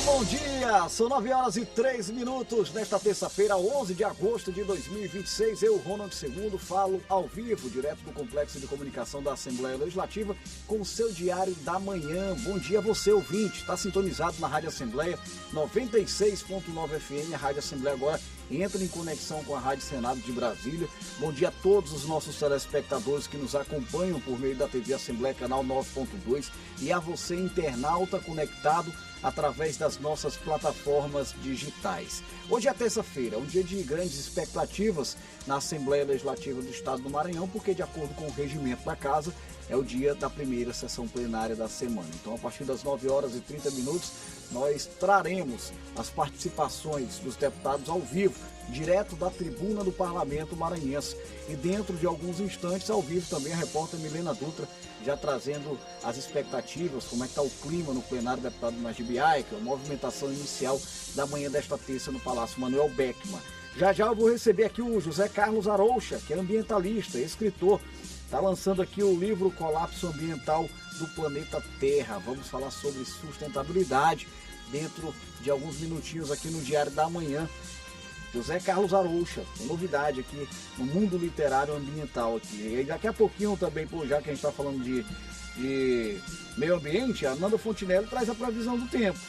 bom dia! São 9h03 nesta terça-feira, 11 de agosto de 2026. Eu, Ronald II, falo ao vivo, direto do Complexo de Comunicação da Assembleia Legislativa, com o seu Diário da Manhã. Bom dia a você, ouvinte. Está sintonizado na Rádio Assembleia 96.9 FM. A Rádio Assembleia agora entra em conexão com a Rádio Senado de Brasília. Bom dia a todos os nossos telespectadores que nos acompanham por meio da TV Assembleia, canal 9.2, e a você, internauta, conectado através das nossas plataformas digitais. Hoje é terça-feira, um dia de grandes expectativas na Assembleia Legislativa do Estado do Maranhão, porque, de acordo com o regimento da Casa, é o dia da primeira sessão plenária da semana. Então, a partir das 9h30, nós traremos as participações dos deputados ao vivo, direto da tribuna do Parlamento Maranhense. E dentro de alguns instantes, ao vivo, também a repórter Milena Dutra, já trazendo as expectativas, como é que está o clima no plenário do deputado Najib Aica, a movimentação inicial da manhã desta terça no Palácio Manuel Beckmann. Já eu vou receber aqui o José Carlos Aroucha, que é ambientalista, escritor. Está lançando aqui o livro Colapso Ambiental do Planeta Terra. Vamos falar sobre sustentabilidade dentro de alguns minutinhos aqui no Diário da Manhã. José Carlos Aroucha, tem novidade aqui no mundo literário ambiental aqui. E daqui a pouquinho também, já que a gente está falando de meio ambiente, a Nanda Fontinelli traz a previsão do tempo.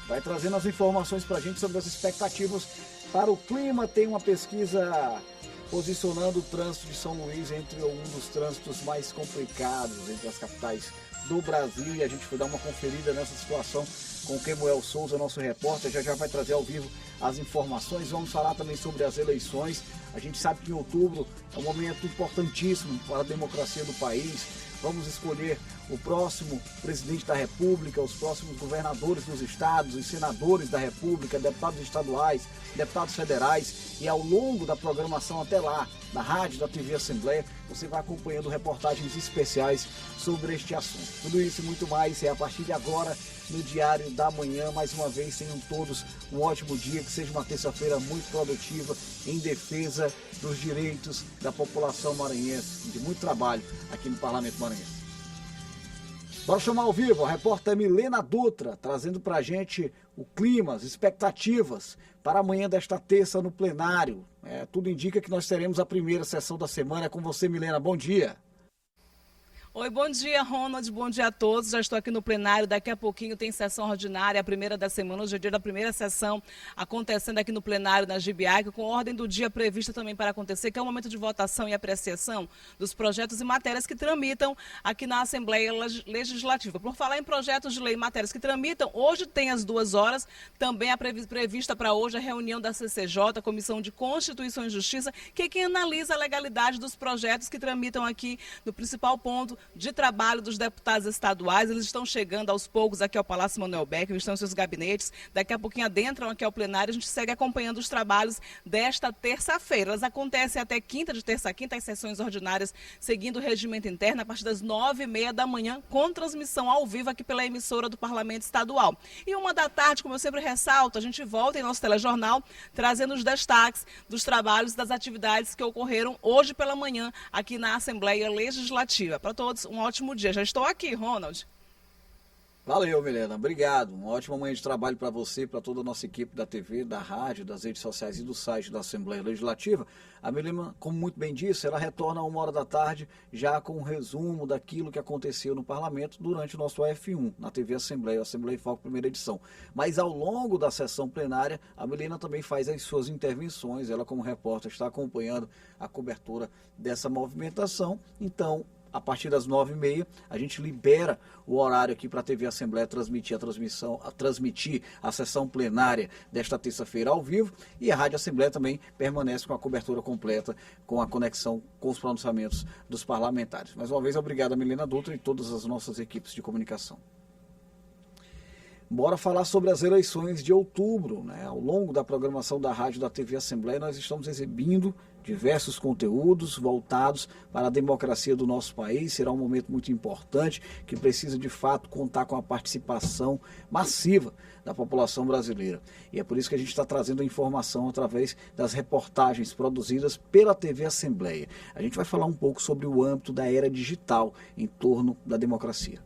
Vai trazendo as informações para a gente sobre as expectativas para o clima. Tem uma pesquisa posicionando o trânsito de São Luís entre um dos trânsitos mais complicados entre as capitais do Brasil, e a gente foi dar uma conferida nessa situação com o Kemuel Souza, nosso repórter. Já vai trazer ao vivo as informações. Vamos falar também sobre as eleições. A gente sabe que em outubro é um momento importantíssimo para a democracia do país. Vamos escolher o próximo presidente da República, os próximos governadores dos estados, os senadores da República, deputados estaduais, deputados federais, e ao longo da programação até lá, na rádio, da TV Assembleia, você vai acompanhando reportagens especiais sobre este assunto. Tudo isso e muito mais é a partir de agora no Diário da Manhã. Mais uma vez, tenham todos um ótimo dia, que seja uma terça-feira muito produtiva em defesa dos direitos da população maranhense, de muito trabalho aqui no Parlamento Maranhense. Bora chamar ao vivo a repórter Milena Dutra, trazendo para a gente o clima, as expectativas para amanhã desta terça no plenário. Tudo indica que nós teremos a primeira sessão da semana. É com você, Milena. Bom dia. Oi, bom dia, Ronald, bom dia a todos. Já estou aqui no plenário, daqui a pouquinho tem sessão ordinária, a primeira da semana. Hoje é dia da primeira sessão acontecendo aqui no plenário na Najib Aica, com ordem do dia prevista também para acontecer, que é o momento de votação e apreciação dos projetos e matérias que tramitam aqui na Assembleia Legislativa. Por falar em projetos de lei e matérias que tramitam, hoje tem às 2h, também prevista para hoje a reunião da CCJ, Comissão de Constituição e Justiça, que é quem analisa a legalidade dos projetos que tramitam aqui no principal ponto de trabalho dos deputados estaduais. Eles estão chegando aos poucos aqui ao Palácio Manuel Beckmann, estão em seus gabinetes, daqui a pouquinho adentram aqui ao plenário. A gente segue acompanhando os trabalhos desta terça-feira. Elas acontecem até quinta, de terça a quinta, as sessões ordinárias, seguindo o regimento interno, a partir das 9h30 da manhã, com transmissão ao vivo aqui pela emissora do Parlamento Estadual. E 1h da tarde, como eu sempre ressalto, a gente volta em nosso telejornal, trazendo os destaques dos trabalhos, das atividades que ocorreram hoje pela manhã aqui na Assembleia Legislativa. Para todos, um ótimo dia. Já estou aqui, Ronald. Valeu, Milena. Obrigado. Uma ótima manhã de trabalho para você, para toda a nossa equipe da TV, da rádio, das redes sociais e do site da Assembleia Legislativa. A Milena, como muito bem disse, ela retorna a 1h da tarde já com um resumo daquilo que aconteceu no Parlamento durante o nosso AF1, na TV Assembleia, Assembleia em Foco, primeira edição. Mas ao longo da sessão plenária, a Milena também faz as suas intervenções. Ela, como repórter, está acompanhando a cobertura dessa movimentação. Então, a partir das 9h30, a gente libera o horário aqui para a TV Assembleia transmitir a sessão plenária desta terça-feira ao vivo, e a Rádio Assembleia também permanece com a cobertura completa, com a conexão com os pronunciamentos dos parlamentares. Mais uma vez, obrigado a Milena Dutra e todas as nossas equipes de comunicação. Bora falar sobre as eleições de outubro, né? Ao longo da programação da Rádio da TV Assembleia, nós estamos exibindo diversos conteúdos voltados para a democracia do nosso país. Será um momento muito importante que precisa de fato contar com a participação massiva da população brasileira. E é por isso que a gente está trazendo a informação através das reportagens produzidas pela TV Assembleia. A gente vai falar um pouco sobre o âmbito da era digital em torno da democracia.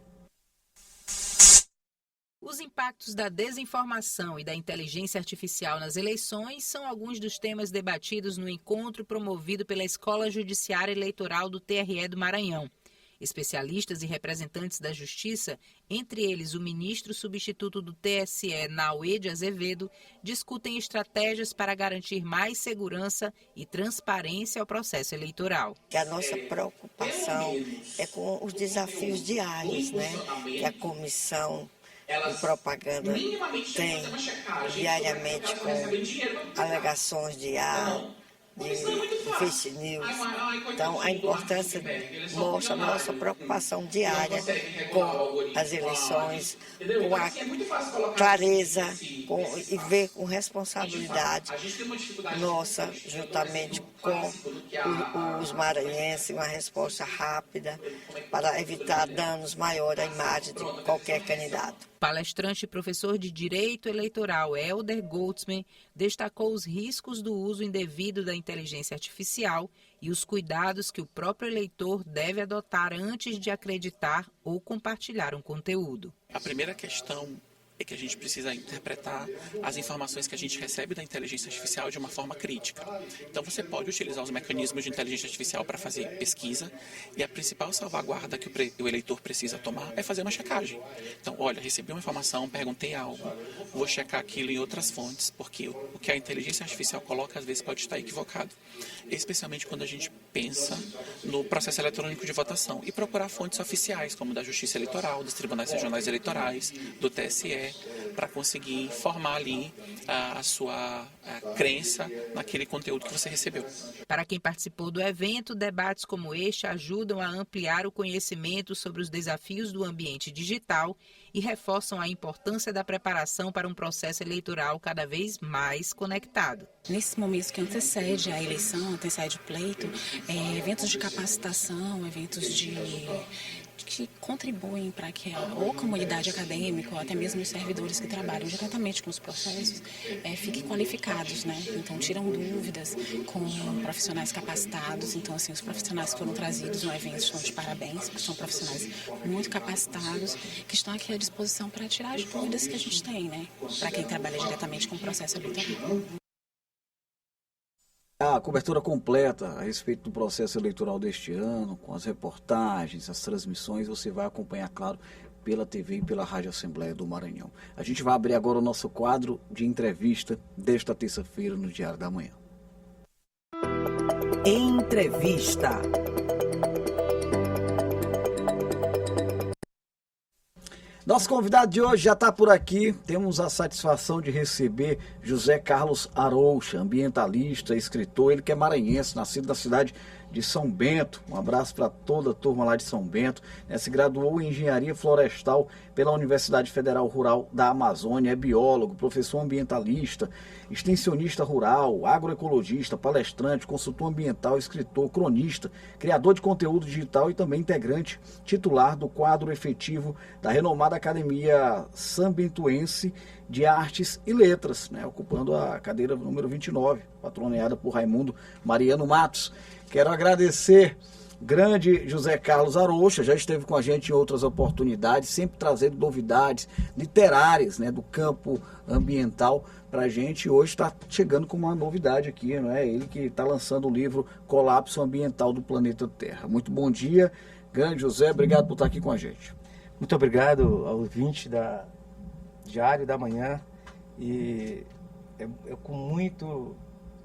Os impactos da desinformação e da inteligência artificial nas eleições são alguns dos temas debatidos no encontro promovido pela Escola Judiciária Eleitoral do TRE do Maranhão. Especialistas e representantes da Justiça, entre eles o ministro substituto do TSE, Nauê de Azevedo, discutem estratégias para garantir mais segurança e transparência ao processo eleitoral. A nossa preocupação é com os desafios diários, né? Que a comissão de propaganda tem diariamente com alegações de fake news. Então, a importância mostra a nossa preocupação diária com as eleições, com a clareza e ver com responsabilidade nossa, juntamente com os maranhenses, uma resposta rápida para evitar danos maiores à imagem de qualquer candidato. Palestrante e professor de Direito Eleitoral Helder Goldsman destacou os riscos do uso indevido da inteligência artificial e os cuidados que o próprio eleitor deve adotar antes de acreditar ou compartilhar um conteúdo. A primeira questão é que a gente precisa interpretar as informações que a gente recebe da inteligência artificial de uma forma crítica. Então você pode utilizar os mecanismos de inteligência artificial para fazer pesquisa e a principal salvaguarda que o eleitor precisa tomar é fazer uma checagem. Então, olha, recebi uma informação, perguntei algo, vou checar aquilo em outras fontes, porque o que a inteligência artificial coloca às vezes pode estar equivocado. Especialmente quando a gente pensa no processo eletrônico de votação e procurar fontes oficiais, como da Justiça Eleitoral, dos Tribunais Regionais Eleitorais, do TSE, para conseguir formar ali a sua crença naquele conteúdo que você recebeu. Para quem participou do evento, debates como este ajudam a ampliar o conhecimento sobre os desafios do ambiente digital e reforçam a importância da preparação para um processo eleitoral cada vez mais conectado. Nesses momentos que antecede a eleição, antecede o pleito, eventos de capacitação, eventos que contribuem para que a comunidade acadêmica ou até mesmo os servidores que trabalham diretamente com os processos fiquem qualificados, né? Então tiram dúvidas com profissionais capacitados. Então assim, os profissionais que foram trazidos no evento estão de parabéns, porque são profissionais muito capacitados que estão aqui à disposição para tirar as dúvidas que a gente tem, né? Para quem trabalha diretamente com o processo eleitoral. A cobertura completa a respeito do processo eleitoral deste ano, com as reportagens, as transmissões, você vai acompanhar, claro, pela TV e pela Rádio Assembleia do Maranhão. A gente vai abrir agora o nosso quadro de entrevista desta terça-feira no Diário da Manhã. Entrevista. Nosso convidado de hoje já está por aqui. Temos a satisfação de receber José Carlos Aroucha, ambientalista, escritor. Ele que é maranhense, nascido na cidade de São Bento. Um abraço para toda a turma lá de São Bento. Se graduou em Engenharia Florestal pela Universidade Federal Rural da Amazônia. É biólogo, professor ambientalista, extensionista rural, agroecologista, palestrante, consultor ambiental, escritor, cronista, criador de conteúdo digital e também integrante titular do quadro efetivo da renomada Academia Sambentuense de Artes e Letras, ocupando a cadeira número 29, patroneada por Raimundo Mariano Matos. Quero agradecer grande José Carlos Aroucha, já esteve com a gente em outras oportunidades, sempre trazendo novidades literárias do campo ambiental para a gente. Hoje está chegando com uma novidade aqui, ele que está lançando o livro Colapso Ambiental do Planeta Terra. Muito bom dia, grande José, obrigado por estar aqui com a gente. Muito obrigado ao ouvinte da Diário da Manhã, e é com muito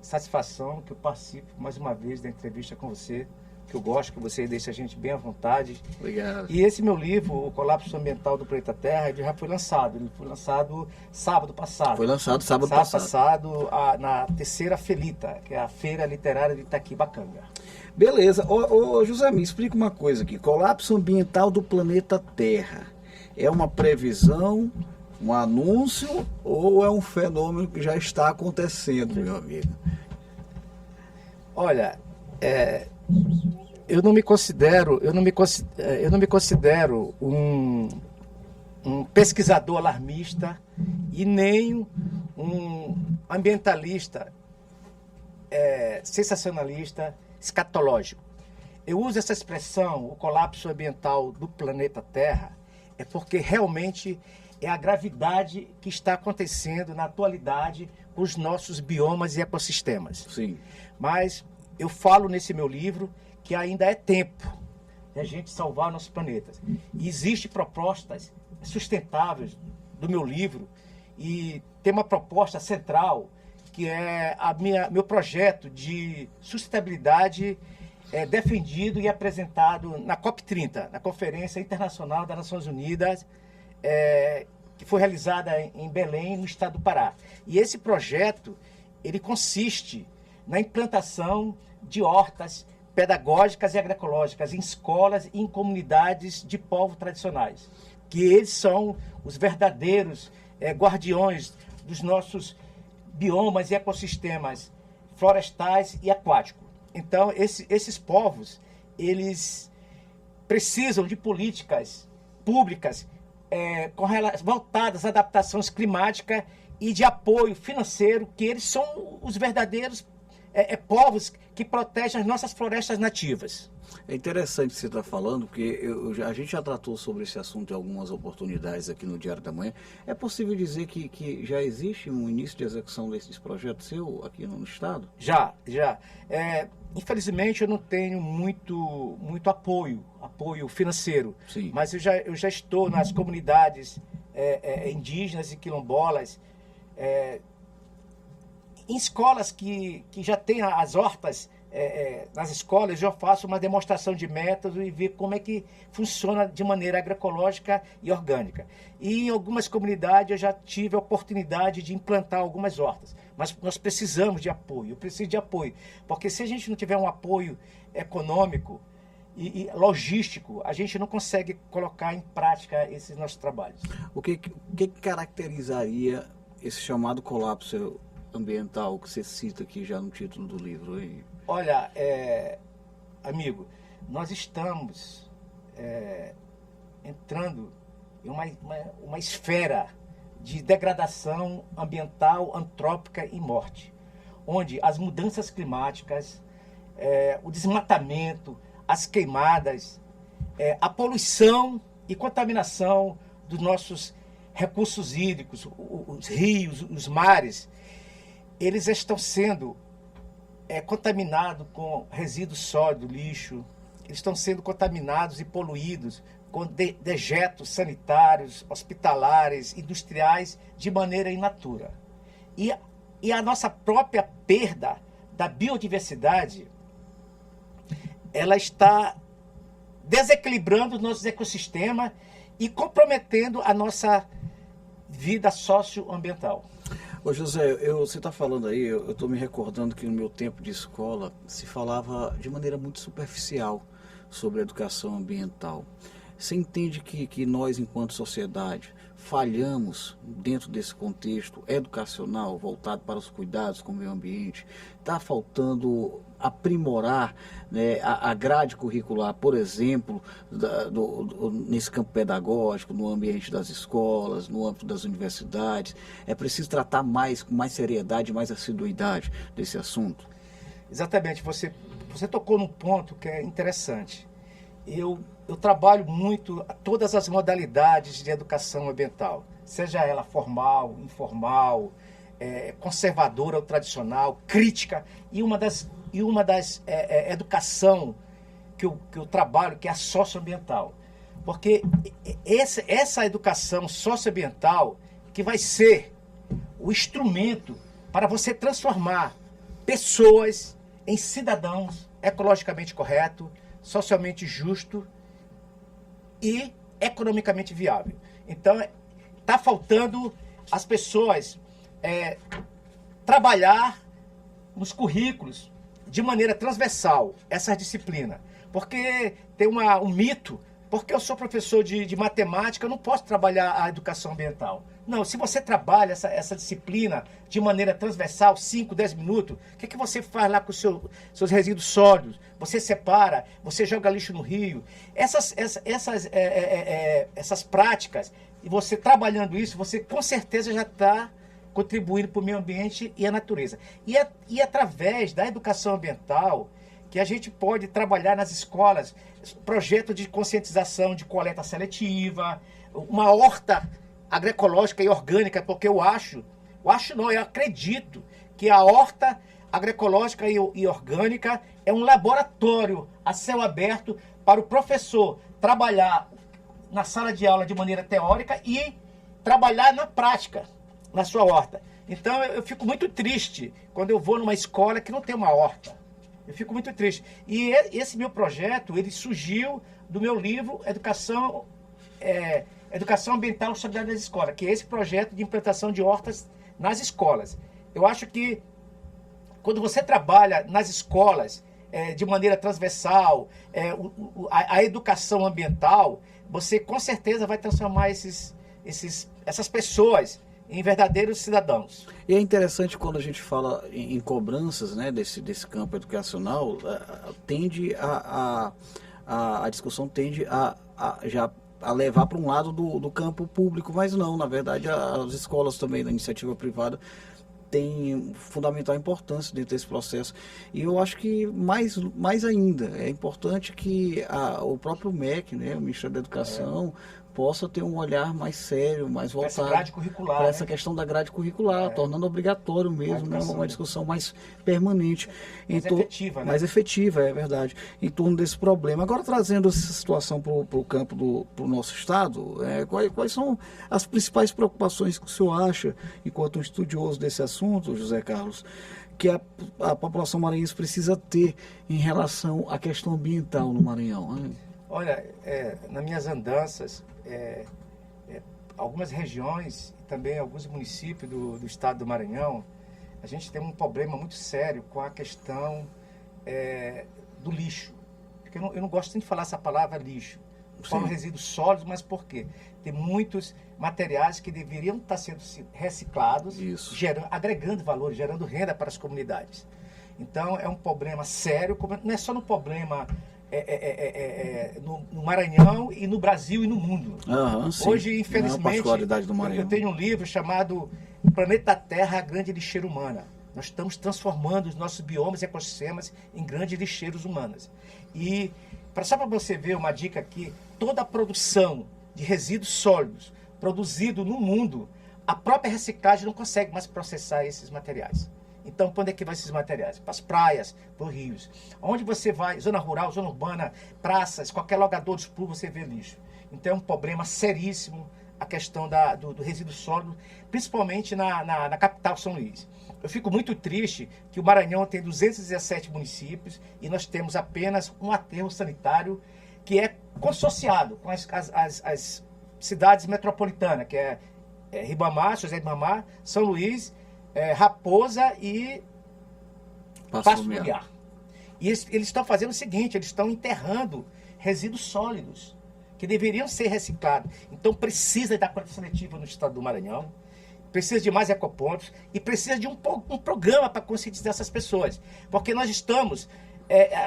satisfação que eu participo mais uma vez da entrevista com você, que eu gosto, que você deixa a gente bem à vontade. Obrigado. E esse meu livro, O Colapso Ambiental do Planeta Terra, ele já foi lançado. Ele foi lançado sábado passado. Foi lançado sábado passado. Na terceira Felita, que é a Feira Literária de Itaquibacanga. Beleza. Ô José, me explica uma coisa aqui. Colapso Ambiental do Planeta Terra. É uma previsão, um anúncio ou é um fenômeno que já está acontecendo, meu amigo? Olha, eu não me considero um pesquisador alarmista e nem um ambientalista sensacionalista, escatológico. Eu uso essa expressão, o colapso ambiental do planeta Terra, porque realmente é a gravidade que está acontecendo na atualidade com os nossos biomas e ecossistemas. Sim. Mas eu falo nesse meu livro que ainda é tempo de a gente salvar nosso planeta. E existem propostas sustentáveis do meu livro e tem uma proposta central que é meu projeto de sustentabilidade defendido e apresentado na COP30, na Conferência Internacional das Nações Unidas, que foi realizada em Belém, no estado do Pará. E esse projeto, ele consiste na implantação de hortas pedagógicas e agroecológicas em escolas e em comunidades de povos tradicionais, que eles são os verdadeiros guardiões dos nossos biomas e ecossistemas florestais e aquáticos. Então, esses povos, eles precisam de políticas públicas voltadas à adaptação climática e de apoio financeiro, que eles são os verdadeiros povos que protegem as nossas florestas nativas. É interessante você estar falando, porque a gente já tratou sobre esse assunto em algumas oportunidades aqui no Diário da Manhã. É possível dizer que já existe um início de execução desses projetos seu aqui no estado? Já. Infelizmente eu não tenho muito apoio financeiro. Sim. Mas eu já estou nas comunidades indígenas e quilombolas, em escolas que já tem as hortas. Nas escolas eu faço uma demonstração de método e ver como é que funciona de maneira agroecológica e orgânica. E em algumas comunidades eu já tive a oportunidade de implantar algumas hortas. Mas nós precisamos de apoio, eu preciso de apoio. Porque se a gente não tiver um apoio econômico e logístico, a gente não consegue colocar em prática esses nossos trabalhos. O que caracterizaria esse chamado colapso ambiental que você cita aqui já no título do livro? Aí? Olha, amigo, nós estamos entrando em uma esfera de degradação ambiental, antrópica e morte, onde as mudanças climáticas, o desmatamento, as queimadas, a poluição e contaminação dos nossos recursos hídricos, os rios, os mares, eles estão sendo contaminados com resíduos sólidos, lixo, eles estão sendo contaminados e poluídos com dejetos sanitários, hospitalares, industriais, de maneira in natura. E a nossa própria perda da biodiversidade, ela está desequilibrando os nossos ecossistemas e comprometendo a nossa vida socioambiental. Ô José, você está falando aí, eu estou me recordando que no meu tempo de escola se falava de maneira muito superficial sobre a educação ambiental. Você entende que nós, enquanto sociedade, falhamos dentro desse contexto educacional voltado para os cuidados com o meio ambiente? Está faltando aprimorar, né, a grade curricular, por exemplo, nesse campo pedagógico, no ambiente das escolas, no âmbito das universidades? É preciso tratar com mais seriedade, mais assiduidade desse assunto? Exatamente, você tocou num ponto que é interessante. Eu trabalho muito todas as modalidades de educação ambiental, seja ela formal, informal, conservadora ou tradicional, crítica, e uma das educação que eu trabalho, que é a socioambiental. Porque essa educação socioambiental que vai ser o instrumento para você transformar pessoas em cidadãos ecologicamente corretos, socialmente justo e economicamente viável. Então, está faltando as pessoas trabalhar nos currículos de maneira transversal essas disciplinas. Porque tem um mito, porque eu sou professor de matemática, eu não posso trabalhar a educação ambiental. Não, se você trabalha essa disciplina de maneira transversal, 5, 10 minutos, o que você faz lá com os seus resíduos sólidos? Você separa, você joga lixo no rio. Essas práticas, e você trabalhando isso, você com certeza já está contribuindo para o meio ambiente e a natureza. E através da educação ambiental, que a gente pode trabalhar nas escolas, projeto de conscientização de coleta seletiva, uma horta agroecológica e orgânica, porque eu acredito que a horta agroecológica e orgânica é um laboratório a céu aberto para o professor trabalhar na sala de aula de maneira teórica e trabalhar na prática, na sua horta. Então eu fico muito triste quando eu vou numa escola que não tem uma horta. Eu fico muito triste. E esse meu projeto, ele surgiu do meu livro Educação Ambiental e Solidária das Escolas, que é esse projeto de implantação de hortas nas escolas. Eu acho que quando você trabalha nas escolas de maneira transversal, a educação ambiental, você com certeza vai transformar essas pessoas em verdadeiros cidadãos. E é interessante quando a gente fala em cobranças, né, desse campo educacional, a discussão tende a levar para um lado do campo público, mas não, na verdade as escolas também da iniciativa privada têm fundamental importância dentro desse processo. E eu acho que mais ainda é importante que o próprio MEC, né, o Ministério da Educação, possa ter um olhar mais sério, mais voltado para essa questão da grade curricular, tornando obrigatório mesmo, né, uma discussão mais permanente. Efetiva, né? Mais efetiva, é verdade, em torno desse problema. Agora, trazendo essa situação para o campo para o nosso Estado, quais são as principais preocupações que o senhor acha, enquanto um estudioso desse assunto, José Carlos, que a população maranhense precisa ter em relação à questão ambiental no Maranhão, né? Olha, nas minhas andanças, algumas regiões e também alguns municípios do estado do Maranhão, a gente tem um problema muito sério com a questão do lixo. Porque eu não gosto nem de falar essa palavra lixo. Eu falo resíduos sólidos, mas por quê? Tem muitos materiais que deveriam estar sendo reciclados, agregando valor, gerando renda para as comunidades. Então, é um problema sério, não é só no problema no Maranhão e no Brasil e no mundo. Hoje, infelizmente, eu tenho um livro chamado Planeta Terra, a Grande Lixeira Humana. Nós estamos transformando os nossos biomas e ecossistemas em grandes lixeiros humanas. E, só para você ver uma dica aqui, toda a produção de resíduos sólidos produzido no mundo, a própria reciclagem não consegue mais processar esses materiais. Então, para onde é que vai esses materiais? Para as praias, para os rios. Onde você vai, zona rural, zona urbana, praças, qualquer logador de espuma, você vê lixo. Então, é um problema seríssimo a questão do resíduo sólido, principalmente na capital São Luís. Eu fico muito triste que o Maranhão tem 217 municípios e nós temos apenas um aterro sanitário que é consorciado com as cidades metropolitanas, que é Ribamar, José de Ribamar, São Luís, Raposa e Passo do Lumiar. E eles estão fazendo o seguinte, eles estão enterrando resíduos sólidos que deveriam ser reciclados. Então precisa da coleta seletiva no estado do Maranhão, precisa de mais ecopontos e precisa de um programa para conscientizar essas pessoas. Porque nós estamos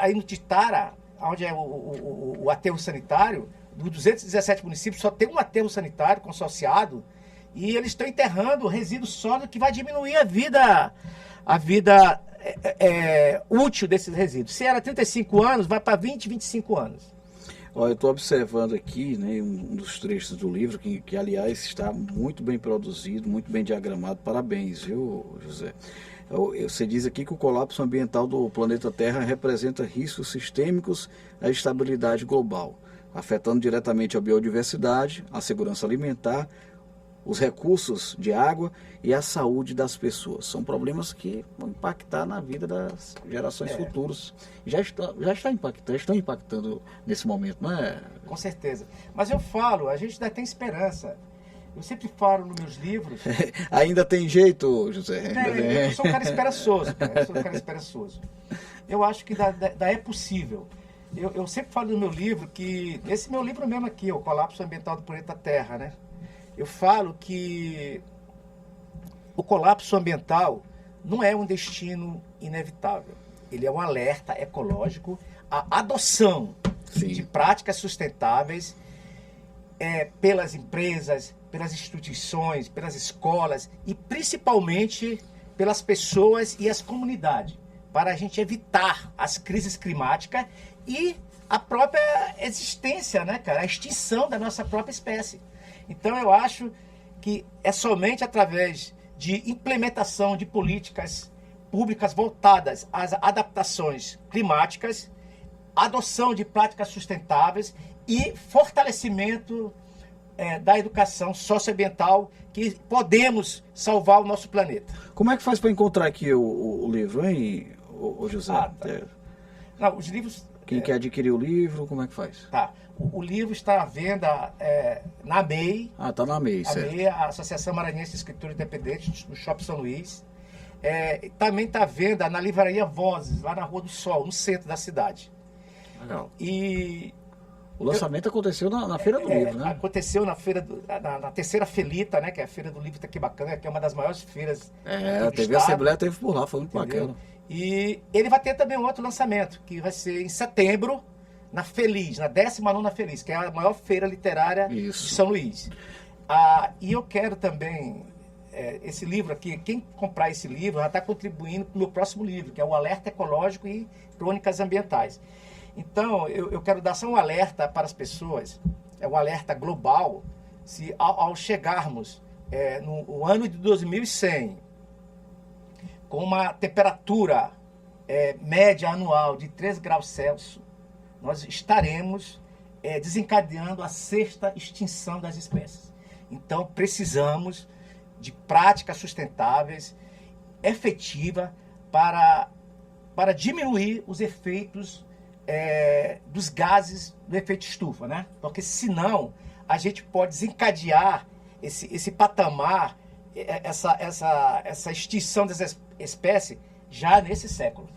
aí no Titara, onde é o aterro sanitário, dos 217 municípios, só tem um aterro sanitário consorciado, e eles estão enterrando resíduos sólidos que vai diminuir a vida útil desses resíduos. Se era 35 anos, vai para 20, 25 anos. Olha, eu estou observando aqui, né, um dos trechos do livro, que aliás está muito bem produzido, muito bem diagramado. Parabéns, viu, José? Você diz aqui que o colapso ambiental do planeta Terra representa riscos sistêmicos à estabilidade global, afetando diretamente a biodiversidade, a segurança alimentar, os recursos de água e a saúde das pessoas. São problemas que vão impactar na vida das gerações futuras. Já estão impactando nesse momento, não é? Com certeza. Mas eu falo, a gente ainda tem esperança. Eu sempre falo nos meus livros... Ainda tem jeito, José? Eu sou um cara esperançoso. Eu acho que é possível. Eu sempre falo no meu livro que... Esse meu livro mesmo aqui, o Colapso Ambiental do Planeta Terra, né? Eu falo que o colapso ambiental não é um destino inevitável. Ele é um alerta ecológico, a adoção de práticas sustentáveis pelas empresas, pelas instituições, pelas escolas e principalmente pelas pessoas e as comunidades, para a gente evitar as crises climáticas e a própria existência, né, cara? A extinção da nossa própria espécie. Então eu acho que é somente através de implementação de políticas públicas voltadas às adaptações climáticas, adoção de práticas sustentáveis e fortalecimento da educação socioambiental que podemos salvar o nosso planeta. Como é que faz para encontrar aqui o livro, hein, o José? Tá. Não, os livros... Quem quer adquirir o livro, como é que faz? Tá. O livro está à venda na MEI. Tá na MEI, certo. A MEI, a Associação Maranhense de Escritura Independente, no Shopping São Luís. Também está à venda na Livraria Vozes, lá na Rua do Sol, no centro da cidade. Legal. E o lançamento aconteceu na Feira do Livro, né? Aconteceu na feira na terceira Felita, né? Que é a Feira do Livro Itaquibacanga, que é uma das maiores feiras a TV Assembleia teve por lá, foi muito bacana. E ele vai ter também um outro lançamento, que vai ser em setembro, na Feliz, na 19ª Feliz, que é a maior feira literária de São Luís. E eu quero também, esse livro aqui, quem comprar esse livro já está contribuindo para o meu próximo livro, que é o Alerta Ecológico e Crônicas Ambientais. Então, eu quero dar só um alerta para as pessoas, um alerta global, se ao chegarmos no ano de 2100, com uma temperatura média anual de 3 graus Celsius, nós estaremos desencadeando a 6ª extinção das espécies. Então, precisamos de práticas sustentáveis, efetivas, para diminuir os efeitos dos gases do efeito estufa, né? Porque senão a gente pode desencadear esse patamar, essa extinção dessa espécie já nesse século.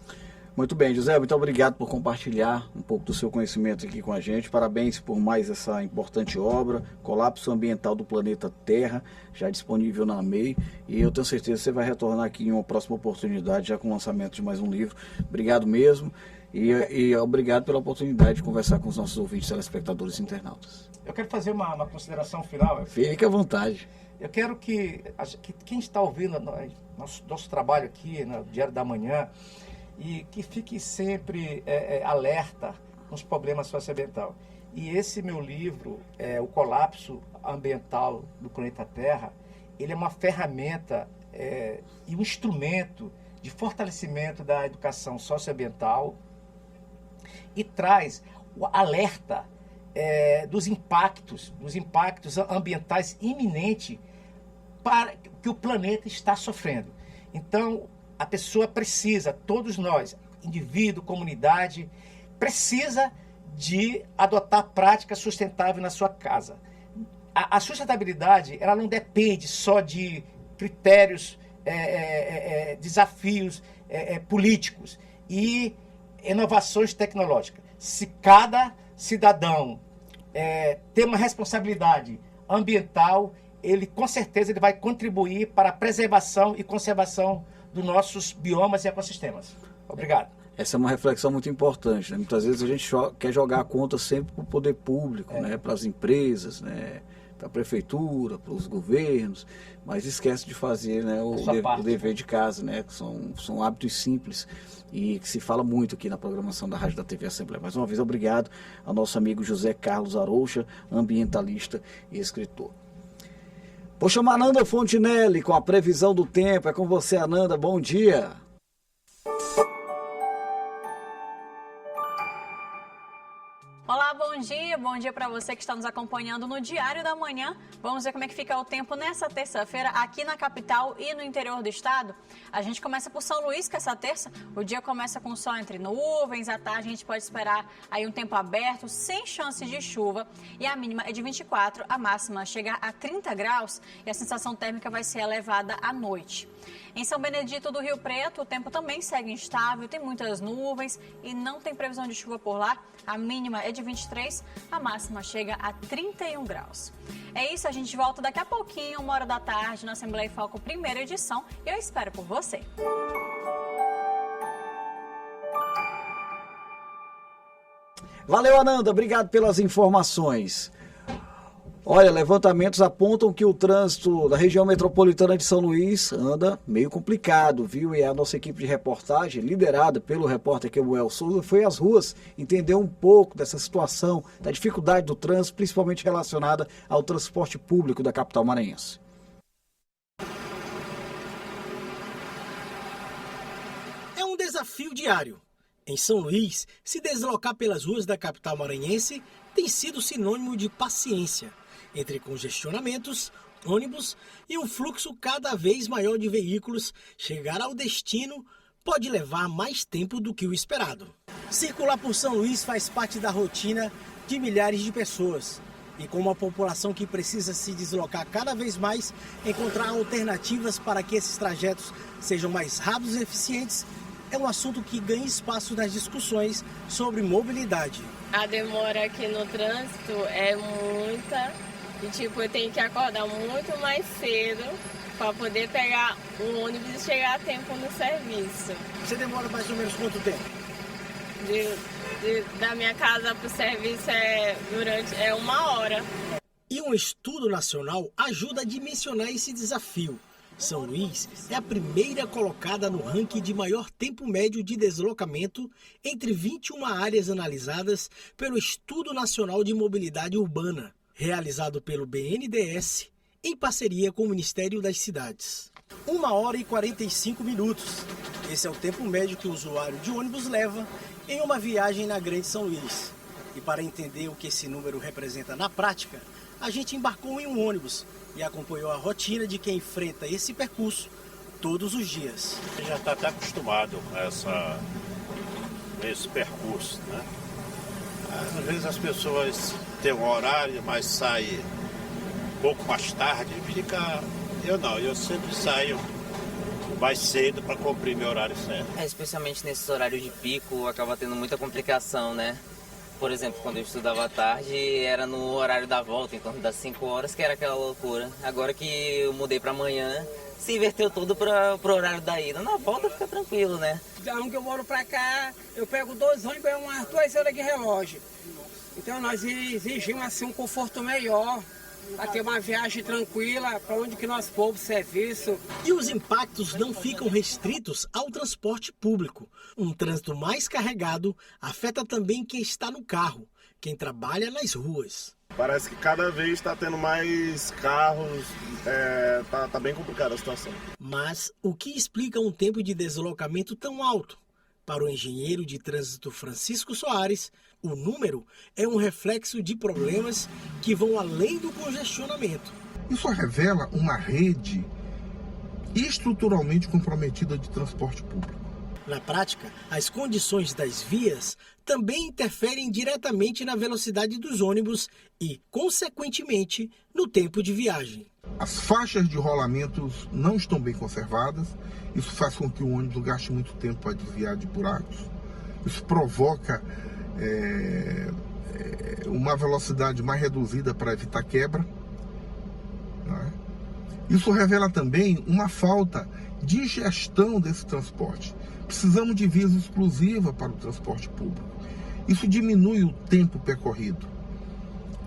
Muito bem, José, muito obrigado por compartilhar um pouco do seu conhecimento aqui com a gente. Parabéns por mais essa importante obra, Colapso Ambiental do Planeta Terra, já disponível na MEI. E eu tenho certeza que você vai retornar aqui em uma próxima oportunidade, já com o lançamento de mais um livro. Obrigado mesmo e obrigado pela oportunidade de conversar com os nossos ouvintes, telespectadores e internautas. Eu quero fazer uma consideração final. Fique à vontade. Eu quero que quem está ouvindo nosso trabalho aqui no Diário da Manhã, e que fique sempre alerta com os problemas socioambientais. E esse meu livro, O Colapso Ambiental do Planeta Terra, ele é uma ferramenta e um instrumento de fortalecimento da educação socioambiental e traz o alerta dos impactos ambientais iminentes para que o planeta está sofrendo. Então, a pessoa precisa, todos nós, indivíduo, comunidade, precisa de adotar práticas sustentáveis na sua casa. A sustentabilidade, ela não depende só de critérios, desafios políticos e inovações tecnológicas. Se cada cidadão tem uma responsabilidade ambiental, ele com certeza vai contribuir para a preservação e conservação dos nossos biomas e ecossistemas. Obrigado. Essa é uma reflexão muito importante, né? Muitas vezes a gente quer jogar a conta sempre para o poder público, né? Para as empresas, né? Para a prefeitura, para os governos, mas esquece de fazer, né? o dever de casa, né? Que são hábitos simples e que se fala muito aqui na programação da Rádio da TV Assembleia. Mais uma vez, obrigado ao nosso amigo José Carlos Aroucha, ambientalista e escritor. Vou chamar a Ananda Fontinelli com a previsão do tempo. É com você, Ananda. Bom dia. Olá, bom dia para você que está nos acompanhando no Diário da Manhã. Vamos ver como é que fica o tempo nessa terça-feira aqui na capital e no interior do estado. A gente começa por São Luís, que essa terça o dia começa com sol entre nuvens, à tarde a gente pode esperar aí um tempo aberto, sem chance de chuva, e a mínima é de 24, a máxima chega a 30 graus e a sensação térmica vai ser elevada à noite. Em São Benedito do Rio Preto, o tempo também segue instável, tem muitas nuvens e não tem previsão de chuva por lá. A mínima é de 23, a máxima chega a 31 graus. É isso, a gente volta daqui a pouquinho, 1h da tarde, na Assembleia Foco, primeira edição, e eu espero por você. Valeu, Ananda, obrigado pelas informações. Olha, levantamentos apontam que o trânsito da região metropolitana de São Luís anda meio complicado, viu? E a nossa equipe de reportagem, liderada pelo repórter Kemuel Souza, foi às ruas entender um pouco dessa situação, da dificuldade do trânsito, principalmente relacionada ao transporte público da capital maranhense. desafio diário. Em São Luís, se deslocar pelas ruas da capital maranhense tem sido sinônimo de paciência, entre congestionamentos, ônibus e um fluxo cada vez maior de veículos. Chegar ao destino pode levar mais tempo do que o esperado. Circular por São Luís faz parte da rotina de milhares de pessoas. E com uma população que precisa se deslocar cada vez mais, encontrar alternativas para que esses trajetos sejam mais rápidos e eficientes é um assunto que ganha espaço nas discussões sobre mobilidade. A demora aqui no trânsito é muita e eu tenho que acordar muito mais cedo para poder pegar o ônibus e chegar a tempo no serviço. Você demora mais ou menos quanto tempo? Da minha casa para o serviço é 1 hora. E um estudo nacional ajuda a dimensionar esse desafio. São Luís é a primeira colocada no ranking de maior tempo médio de deslocamento entre 21 áreas analisadas pelo Estudo Nacional de Mobilidade Urbana, realizado pelo BNDES em parceria com o Ministério das Cidades. 1 hora e 45 minutos. Esse é o tempo médio que o usuário de ônibus leva em uma viagem na Grande São Luís. E para entender o que esse número representa na prática, a gente embarcou em um ônibus e acompanhou a rotina de quem enfrenta esse percurso todos os dias. A gente já está até acostumado com esse percurso, né? Às vezes as pessoas têm um horário, mas saem um pouco mais tarde. Eu sempre saio mais cedo para cumprir meu horário certo. Especialmente nesses horários de pico, acaba tendo muita complicação, né? Por exemplo, quando eu estudava à tarde, era no horário da volta, em torno das 5 horas, que era aquela loucura. Agora que eu mudei para amanhã, se inverteu tudo para o horário da ida. Na volta fica tranquilo, né? Da onde eu moro para cá, eu pego 2 ônibus, é umas 2 horas de relógio. Então nós exigimos assim, um conforto melhor, para ter uma viagem tranquila, para onde que nós vamos, serviço. E os impactos não ficam restritos ao transporte público. Um trânsito mais carregado afeta também quem está no carro, quem trabalha nas ruas. Parece que cada vez está tendo mais carros, tá bem complicada a situação. Mas o que explica um tempo de deslocamento tão alto? Para o engenheiro de trânsito Francisco Soares, o número é um reflexo de problemas que vão além do congestionamento. Isso revela uma rede estruturalmente comprometida de transporte público. Na prática, as condições das vias também interferem diretamente na velocidade dos ônibus e, consequentemente, no tempo de viagem. As faixas de rolamentos não estão bem conservadas. Isso faz com que o ônibus gaste muito tempo para desviar de buracos. Isso provoca uma velocidade mais reduzida para evitar quebra. Né? Isso revela também uma falta de gestão desse transporte. Precisamos de vias exclusivas para o transporte público. Isso diminui o tempo percorrido.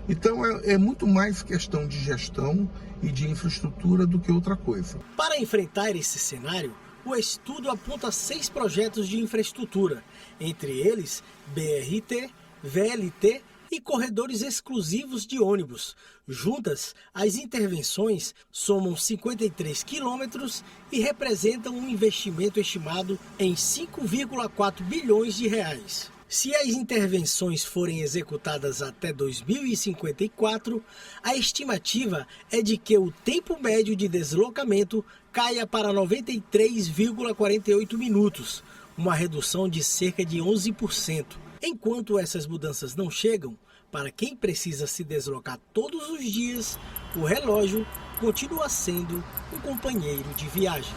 Então é muito mais questão de gestão e de infraestrutura do que outra coisa. Para enfrentar esse cenário, o estudo aponta 6 projetos de infraestrutura, entre eles BRT, VLT e corredores exclusivos de ônibus. Juntas, as intervenções somam 53 quilômetros e representam um investimento estimado em 5,4 bilhões de reais. Se as intervenções forem executadas até 2054, a estimativa é de que o tempo médio de deslocamento caia para 93,48 minutos, uma redução de cerca de 11%. Enquanto essas mudanças não chegam, para quem precisa se deslocar todos os dias, o relógio continua sendo um companheiro de viagem.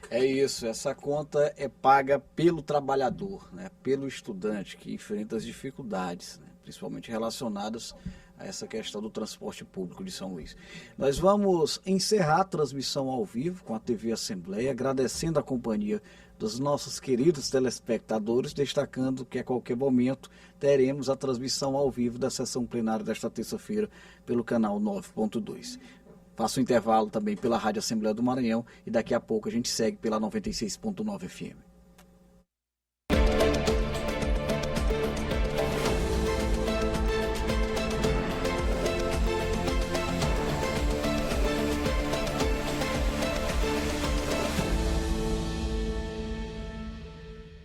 É isso, essa conta é paga pelo trabalhador, né, pelo estudante que enfrenta as dificuldades, né, principalmente relacionadas a essa questão do transporte público de São Luís. Nós vamos encerrar a transmissão ao vivo com a TV Assembleia, agradecendo a companhia dos nossos queridos telespectadores, destacando que a qualquer momento teremos a transmissão ao vivo da sessão plenária desta terça-feira pelo canal 9.2. Faço um intervalo também pela Rádio Assembleia do Maranhão e daqui a pouco a gente segue pela 96.9 FM.